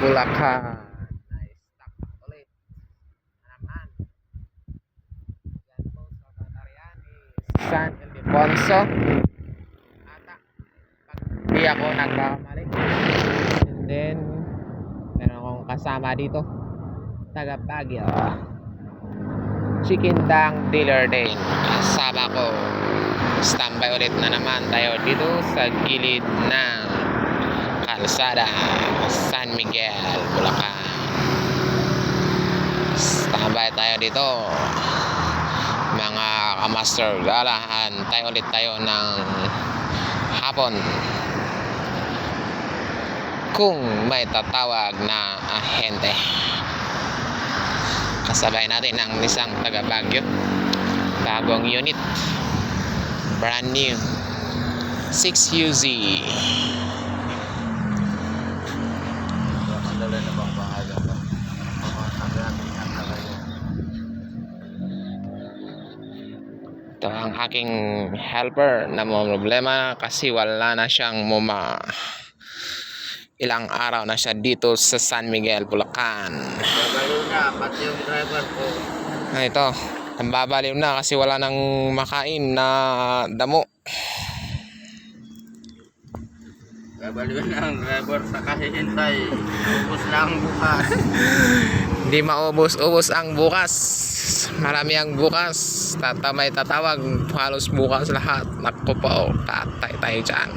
Bulacan. Na-stop ulit naman. Yan po sa Tatarian is San Ildefonso ata, pag di ako nagkamali. And then meron akong kasama dito, taga Baguio, Chicken Dang Dealer din kasama ko. Standby ulit na naman tayo dito sa gilid ng kalsada San Miguel, Bulacan. Standby tayo dito mga kamaster. Galahan tayo ulit tayo ng hapon kung may tatawag na ahente. Kasabay natin ang isang taga Baguio, bagong unit, brand new 6UZ. Ito ang aking helper na may problema kasi wala na siyang muma. Ilang araw na siya dito sa San Miguel, Bulacan. Babaliw na, pati yung driver ko. Ito, nambabaliw na kasi wala nang makain na damo. Babaliw na ang driver sa kahihintay. Ubus lang bukas. Hindi maubos-ubos ang bukas. Marami ang bukas. May tatawag. Halos bukas lahat. Naku po, tatay tayo dyan.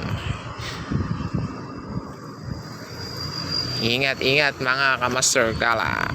Ingat-ingat mga kamaster gala.